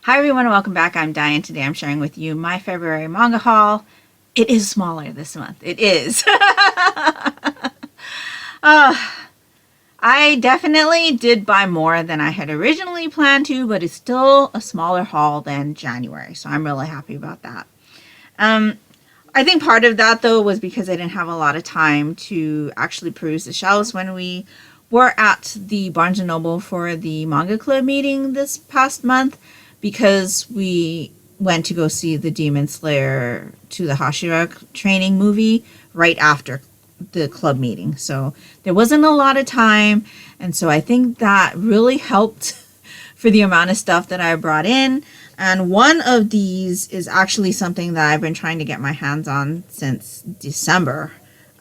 Hi everyone and welcome back. I'm Diane. Today I'm sharing with you my February manga haul. It is smaller this month. It is. I definitely did buy more than I had originally planned to, but it's still a smaller haul than January. So I'm really happy about that. I think part of that though was because I didn't have a lot of time to actually peruse the shelves when we were at the Barnes & Noble for the manga club meeting this past month, because we went to go see the Demon Slayer to the Hashira training movie right after the club meeting. So there wasn't a lot of time. And so I think that really helped for the amount of stuff that I brought in. And one of these is actually something that I've been trying to get my hands on since December.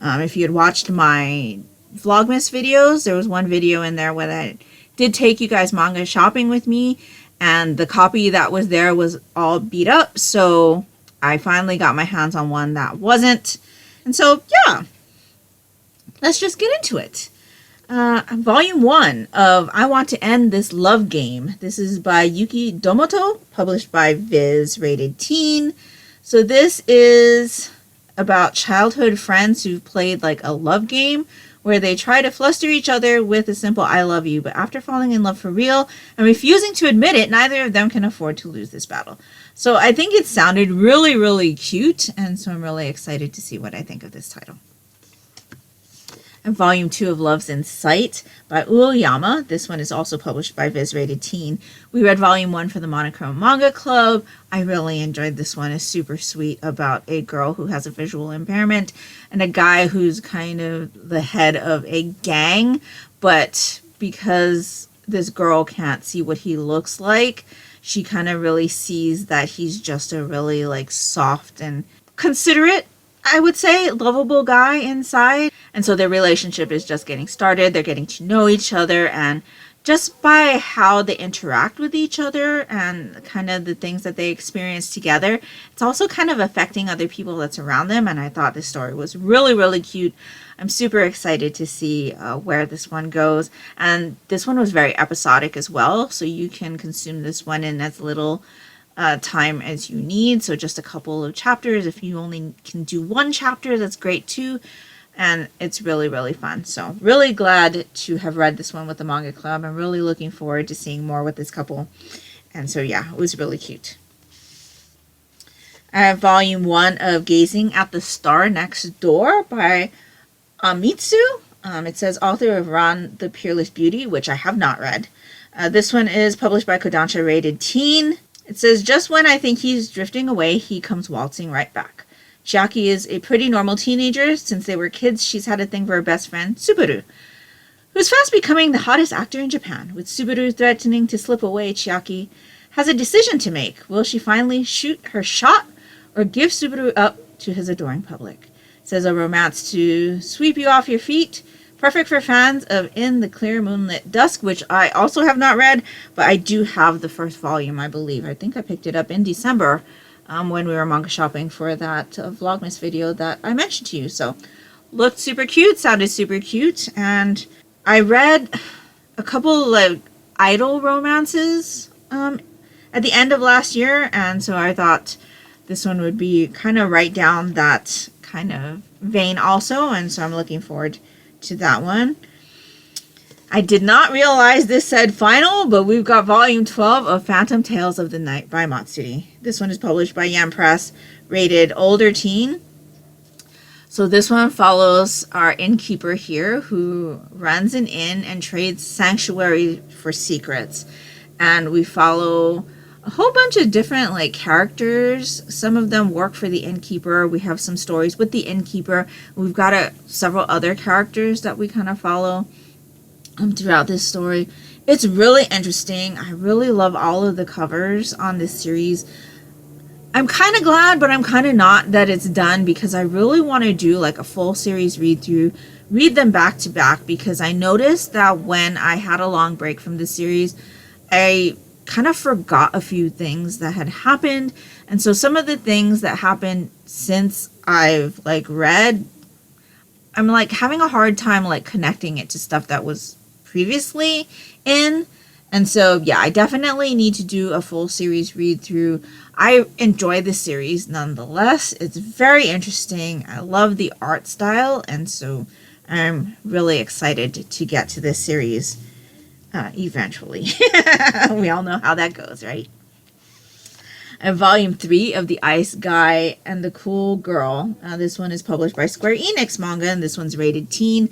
If you had watched my Vlogmas videos, there was one video in there where I did take you guys manga shopping with me, and the copy that was there was all beat up, so I finally got my hands on one that wasn't. And so yeah, let's just get into it. Volume 1 of I Want to End This Love Game. This is by Yuki Domoto, published by Viz, rated teen. So this is about childhood friends who've played like a love game where they try to fluster each other with a simple I love you, but after falling in love for real and refusing to admit it, neither of them can afford to lose this battle. So I think it sounded really, really cute, and so I'm really excited to see what I think of this title. And Volume 2 of Love's in Sight by Uoyama. This one is also published by Viz, rated teen. We read Volume 1 for the Monochrome Manga Club. I really enjoyed this one. It's super sweet about a girl who has a visual impairment and a guy who's kind of the head of a gang, but because this girl can't see what he looks like, she kind of really sees that he's just a really like soft and considerate, I would say, lovable guy inside. And so their relationship is just getting started. They're getting to know each other, and just by how they interact with each other and kind of the things that they experience together, it's also kind of affecting other people that's around them. And I thought this story was really, really cute. I'm super excited to see where this one goes. And this one was very episodic as well, so you can consume this one in as little time as you need. So just a couple of chapters. If you only can do one chapter, that's great too. And it's really, really fun. So really glad to have read this one with the manga club. I'm really looking forward to seeing more with this couple. And so yeah, it was really cute. I have Volume 1 of Gazing at the Star Next Door by Amitsu. It says author of Ran the Peerless Beauty, which I have not read. This one is published by Kodansha, rated teen. It says, just when I think he's drifting away, he comes waltzing right back. Chiaki is a pretty normal teenager. Since they were kids, she's had a thing for her best friend, Subaru, who's fast becoming the hottest actor in Japan. With Subaru threatening to slip away, Chiaki has a decision to make. Will she finally shoot her shot or give Subaru up to his adoring public? It says a romance to sweep you off your feet. Perfect for fans of In the Clear Moonlit Dusk, which I also have not read, but I do have the first volume, I believe. I think I picked it up in December when we were manga shopping for that Vlogmas video that I mentioned to you. So looked super cute, sounded super cute, and I read a couple like idol romances at the end of last year, and so I thought this one would be kind of right down that kind of vein also, and so I'm looking forward to that one. I did not realize this said final, but we've got Volume 12 of Phantom Tales of the Night by Matsuri. This one is published by Yam Press, rated older teen. So this one follows our innkeeper here who runs an inn and trades sanctuary for secrets. And we follow a whole bunch of different like characters. Some of them work for the innkeeper. We have some stories with the innkeeper. We've got several other characters that we kind of follow throughout this story. It's really interesting. I really love all of the covers on this series. I'm kind of glad, but I'm kind of not that it's done, because I really want to do like a full series read through, read them back to back, because I noticed that when I had a long break from the series, I kind of forgot a few things that had happened. And so some of the things that happened since I've like read, I'm like having a hard time like connecting it to stuff that was previously in. And so, yeah, I definitely need to do a full series read through. I enjoy the series nonetheless. It's very interesting. I love the art style, and so I'm really excited to get to this series eventually. We all know how that goes, right? And volume 3 of The Ice Guy and the Cool Girl. This one is published by Square Enix Manga, and this one's rated teen.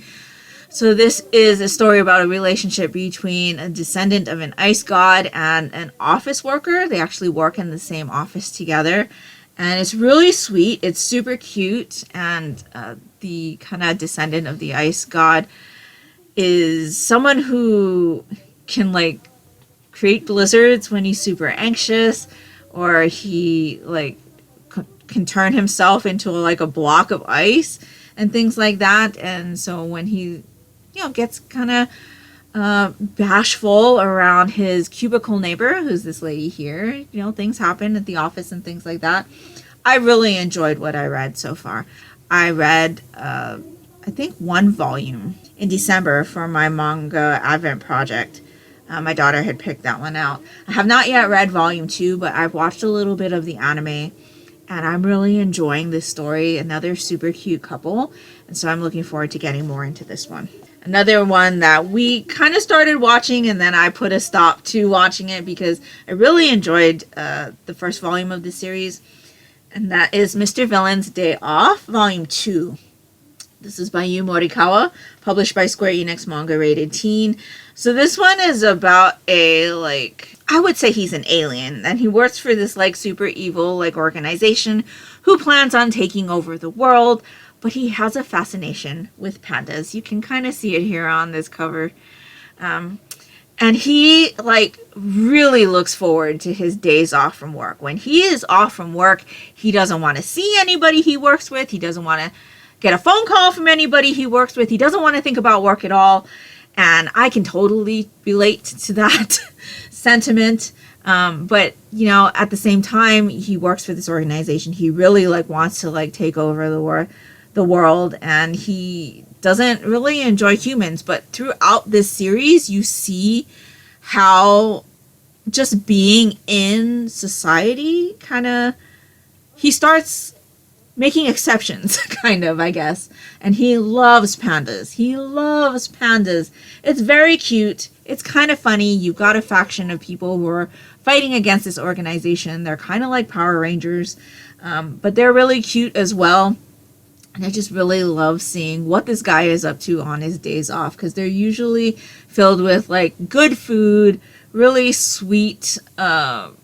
So this is a story about a relationship between a descendant of an ice god and an office worker. They actually work in the same office together. And it's really sweet. It's super cute. And the kind of descendant of the ice god is someone who can like create blizzards when he's super anxious, or he like can turn himself into like a block of ice and things like that. And so when he gets kind of bashful around his cubicle neighbor, who's this lady here, things happen at the office and things like that. I really enjoyed what I read so far. I read, I think, 1 volume in December for my manga Advent project. My daughter had picked that one out. I have not yet read volume 2, but I've watched a little bit of the anime, and I'm really enjoying this story. Another super cute couple, and so I'm looking forward to getting more into this one. Another one that we kind of started watching, and then I put a stop to watching it because I really enjoyed the first volume of the series, and that is Mr. Villain's Day Off, Volume 2. This is by Yu Morikawa, published by Square Enix Manga, rated teen. So this one is about I would say he's an alien, and he works for this super evil organization who plans on taking over the world. But he has a fascination with pandas. You can kind of see it here on this cover. And he really looks forward to his days off from work. When he is off from work, he doesn't want to see anybody he works with. He doesn't want to get a phone call from anybody he works with. He doesn't want to think about work at all. And I can totally relate to that sentiment. But, at the same time, he works for this organization. He really wants to take over the world, and he doesn't really enjoy humans. But throughout this series, you see how just being in society he starts making exceptions, I guess. And he loves pandas. It's very cute. It's kind of funny. You've got a faction of people who are fighting against this organization. They're kind of like Power Rangers, but they're really cute as well. And I just really love seeing what this guy is up to on his days off, because they're usually filled with good food, really sweet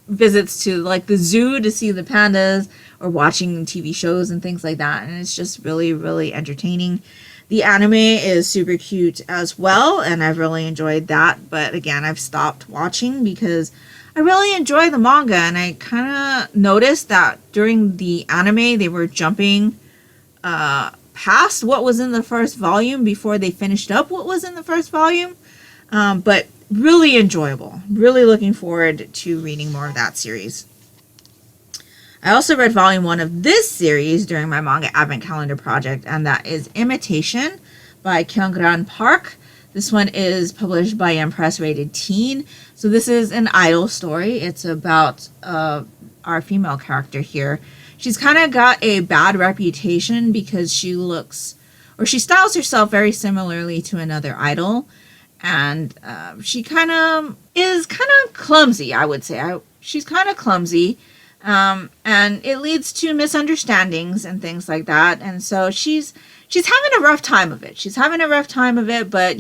visits to the zoo to see the pandas, or watching TV shows and things like that. And it's just really, really entertaining. The anime is super cute as well, and I've really enjoyed that. But again, I've stopped watching because I really enjoy the manga, and I kind of noticed that during the anime they were jumping past what was in the first volume before they finished up what was in the first volume. But really enjoyable. Really looking forward to reading more of that series. I also read volume 1 of this series during my manga advent calendar project, and that is Imitation by Kyungran Park. This one is published by Empress, rated teen. So this is an idol story. It's about our female character here. She's kind of got a bad reputation because she styles herself very similarly to another idol. And she kind of is clumsy, I would say. She's kind of clumsy. And it leads to misunderstandings and things like that. And so she's having a rough time of it. But,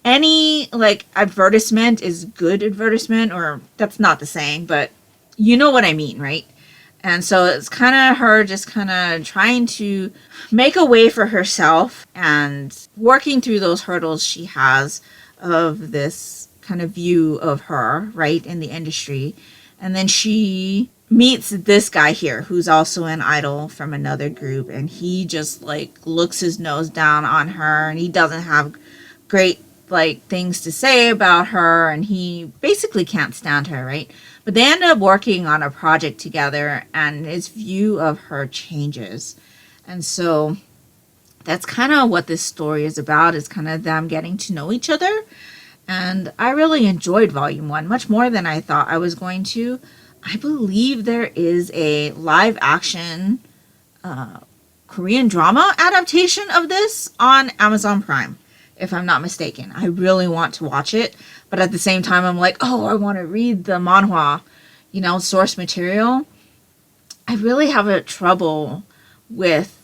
any advertisement is good advertisement, or that's not the saying, but you know what I mean, right? And so it's kind of her just kind of trying to make a way for herself and working through those hurdles she has of this kind of view of her, right, in the industry. And then she meets this guy here who's also an idol from another group, and he just looks his nose down on her, and he doesn't have great things to say about her, and he basically can't stand her, right? But they end up working on a project together, and his view of her changes. And so that's kind of what this story is about, is kind of them getting to know each other. And I really enjoyed volume 1, much more than I thought I was going to. I believe there is a live action Korean drama adaptation of this on Amazon Prime, if I'm not mistaken. I really want to watch it, but at the same time, I'm like, oh, I want to read the manhwa, source material. I really have a trouble with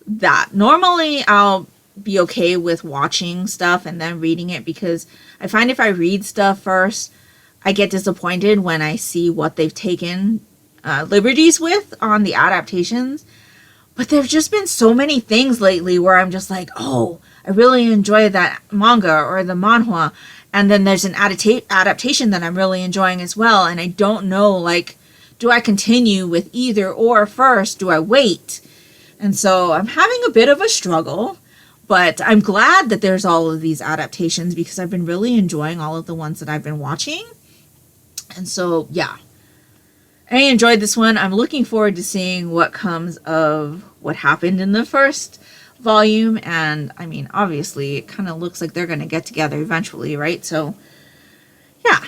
that. Normally, I'll be okay with watching stuff and then reading it, because I find if I read stuff first, I get disappointed when I see what they've taken liberties with on the adaptations. But there've just been so many things lately where I'm just like, oh, I really enjoy that manga or the manhwa, and then there's an adaptation that I'm really enjoying as well, and I don't know, like, do I continue with either or first? Do I wait? And so I'm having a bit of a struggle, but I'm glad that there's all of these adaptations, because I've been really enjoying all of the ones that I've been watching. And so, yeah, I enjoyed this one. I'm looking forward to seeing what comes of what happened in the first volume. And I mean, obviously, it kind of looks like they're going to get together eventually, right? So, yeah,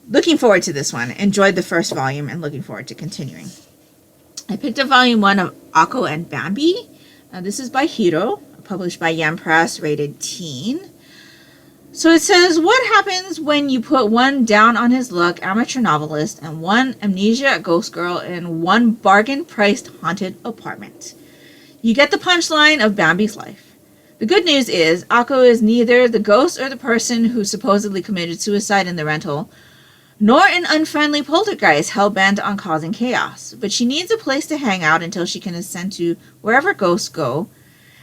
looking forward to this one. Enjoyed the first volume and looking forward to continuing. I picked up volume 1 of Akko and Bambi. This is by Hiro, published by Yen Press, rated teen. So it says, what happens when you put one down on his luck amateur novelist and one amnesia ghost girl in one bargain-priced haunted apartment? You get the punchline of Bambi's life. The good news is, Akko is neither the ghost or the person who supposedly committed suicide in the rental, nor an unfriendly poltergeist hell-bent on causing chaos, but she needs a place to hang out until she can ascend to wherever ghosts go,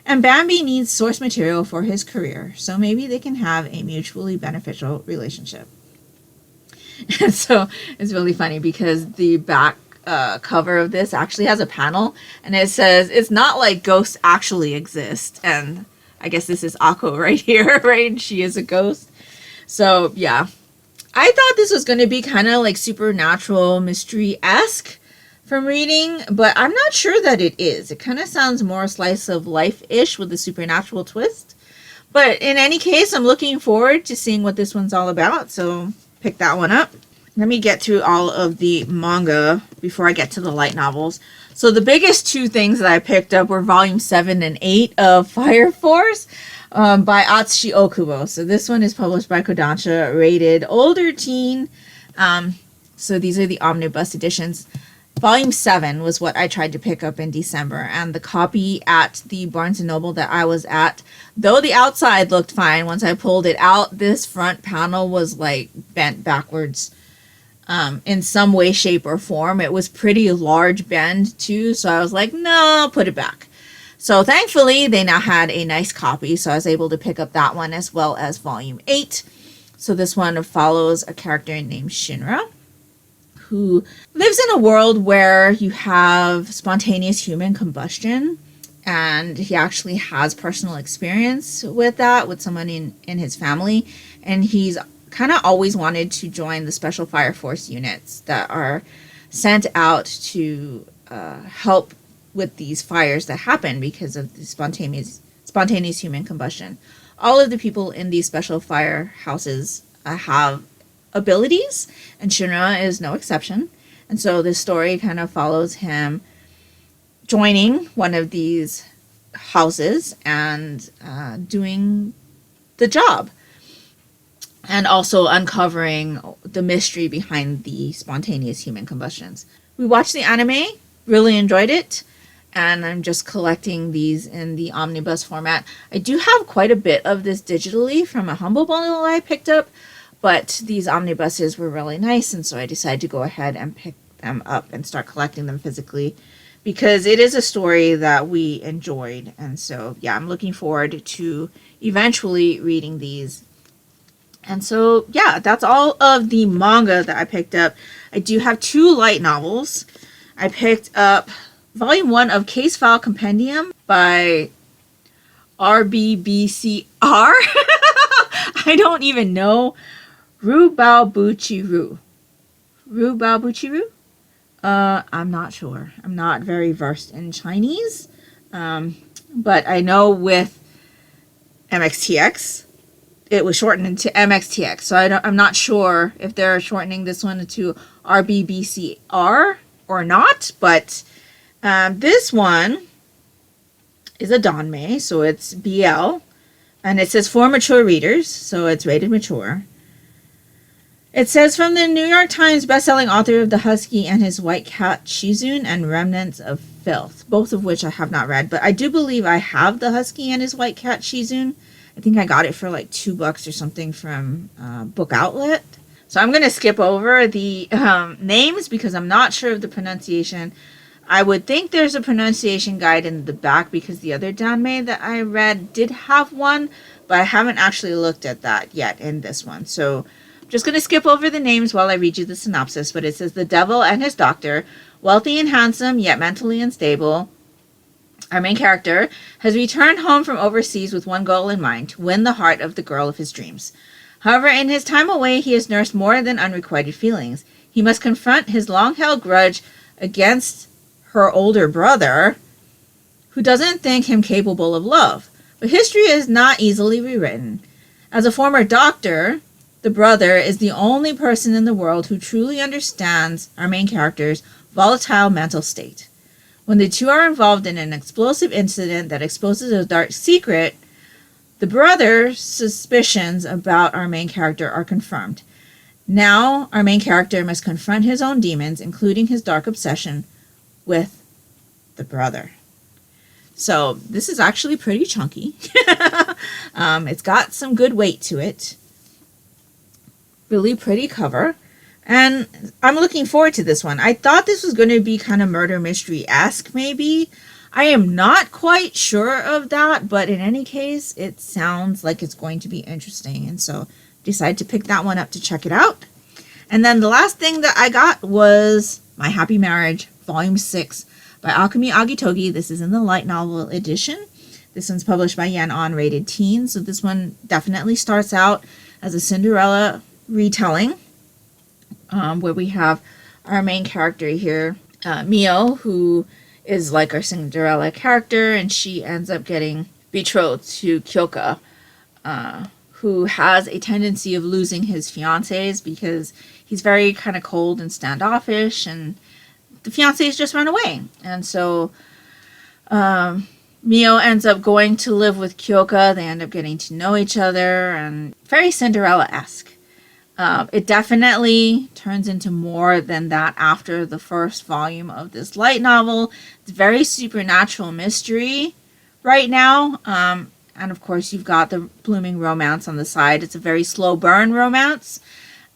and Bambi needs source material for his career, so maybe they can have a mutually beneficial relationship. And so it's really funny, because the back cover of this actually has a panel, and it says, it's not like ghosts actually exist, and I guess this is Akko right here, right? She is a ghost. So, yeah. I thought this was going to be kind of like supernatural mystery-esque from reading, but I'm not sure that it is. It kind of sounds more slice of life-ish with a supernatural twist. But in any case, I'm looking forward to seeing what this one's all about, so pick that one up. Let me get through all of the manga before I get to the light novels. So the biggest two things that I picked up were volume 7 and 8 of Fire Force, by Atsushi Okubo. So this one is published by Kodansha, rated older teen. So these are the omnibus editions. Volume 7 was what I tried to pick up in December, and the copy at the Barnes & Noble that I was at, though the outside looked fine, once I pulled it out, this front panel was like bent backwards in some way, shape, or form. It was pretty large bend too, so I was like, no, put it back. So thankfully, they now had a nice copy, so I was able to pick up that one as well as volume 8. So this one follows a character named Shinra, who lives in a world where you have spontaneous human combustion, and he actually has personal experience with that with someone in his family, and he's kind of always wanted to join the Special Fire Force units that are sent out to help with these fires that happen because of the spontaneous human combustion. All of the people in these special firehouses have abilities, and Shinra is no exception. And so this story kind of follows him joining one of these houses and doing the job, and also uncovering the mystery behind the spontaneous human combustions. We watched the anime, really enjoyed it, and I'm just collecting these in the omnibus format. I do have quite a bit of this digitally from a Humble Bundle I picked up, but these omnibuses were really nice, and so I decided to go ahead and pick them up and start collecting them physically, because it is a story that we enjoyed. And so, yeah, I'm looking forward to eventually reading these. And so, yeah, that's all of the manga that I picked up. I do have 2 light novels. I picked up Volume 1 of Case File Compendium by RBBCR. I don't even know. Rubaobuchiru. Rubaobuchiru? I'm not sure. I'm not very versed in Chinese. But I know with MXTX, it was shortened into MXTX. So I'm not sure if they're shortening this one to RBBCR or not, but this one is a Danmei, so it's BL, and it says for mature readers, so it's rated mature. It says from the New York Times bestselling author of The Husky and His White Cat, Shizun and Remnants of Filth, both of which I have not read, but I do believe I have The Husky and His White Cat, Shizun. I think I got it for like $2 or something from Book Outlet. So I'm going to skip over the names because I'm not sure of the pronunciation. I would think there's a pronunciation guide in the back because the other Danmei that I read did have one, but I haven't actually looked at that yet in this one. So I'm just going to skip over the names while I read you the synopsis, but it says the devil and his doctor, wealthy and handsome, yet mentally unstable. Our main character has returned home from overseas with one goal in mind, to win the heart of the girl of his dreams. However, in his time away, he has nursed more than unrequited feelings. He must confront his long-held grudge against her older brother, who doesn't think him capable of love. But history is not easily rewritten. As a former doctor, the brother is the only person in the world who truly understands our main character's volatile mental state. When the two are involved in an explosive incident that exposes a dark secret, the brother's suspicions about our main character are confirmed. Now, our main character must confront his own demons, including his dark obsession with the brother. So, this is actually pretty chunky. It's got some good weight to it. Really pretty cover. And I'm looking forward to this one. I thought this was going to be kind of murder mystery-esque, maybe. I am not quite sure of that, but in any case, it sounds like it's going to be interesting. And so decided to pick that one up to check it out. And then the last thing that I got was My Happy Marriage, Volume 6 by Akemi Agitogi. This is in the light novel edition. This one's published by Yan On Rated Teen. So this one definitely starts out as a Cinderella retelling. Where we have our main character here, Mio, who is like our Cinderella character, and she ends up getting betrothed to Kyoka, who has a tendency of losing his fiancés because he's very kind of cold and standoffish, and the fiancés just run away. And so Mio ends up going to live with Kyoka. They end up getting to know each other, and very Cinderella-esque. It definitely turns into more than that after the first volume of this light novel. It's very supernatural mystery right now. And of course, you've got the blooming romance on the side. It's a very slow burn romance.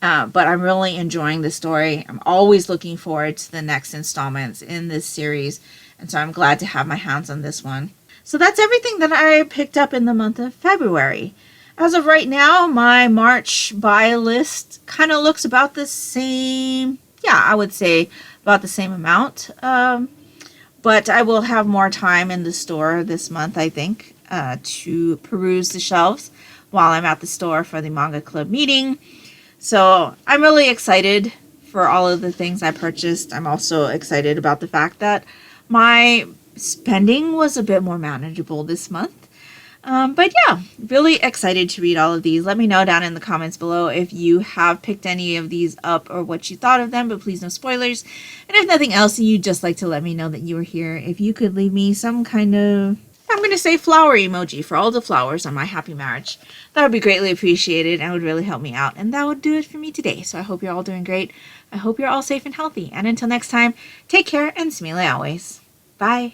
But I'm really enjoying the story. I'm always looking forward to the next installments in this series. And so I'm glad to have my hands on this one. So that's everything that I picked up in the month of February. As of right now, my March buy list kind of looks about the same. Yeah, I would say about the same amount. But I will have more time in the store this month, I think, to peruse the shelves while I'm at the store for the manga club meeting. So I'm really excited for all of the things I purchased. I'm also excited about the fact that my spending was a bit more manageable this month. But yeah, really excited to read all of these. Let me know down in the comments below if you have picked any of these up or what you thought of them, but please no spoilers. And if nothing else, you'd just like to let me know that you were here. If you could leave me some kind of, I'm going to say flower emoji for all the flowers on My Happy Marriage. That would be greatly appreciated and would really help me out. And that would do it for me today. So I hope you're all doing great. I hope you're all safe and healthy. And until next time, take care and smile always. Bye.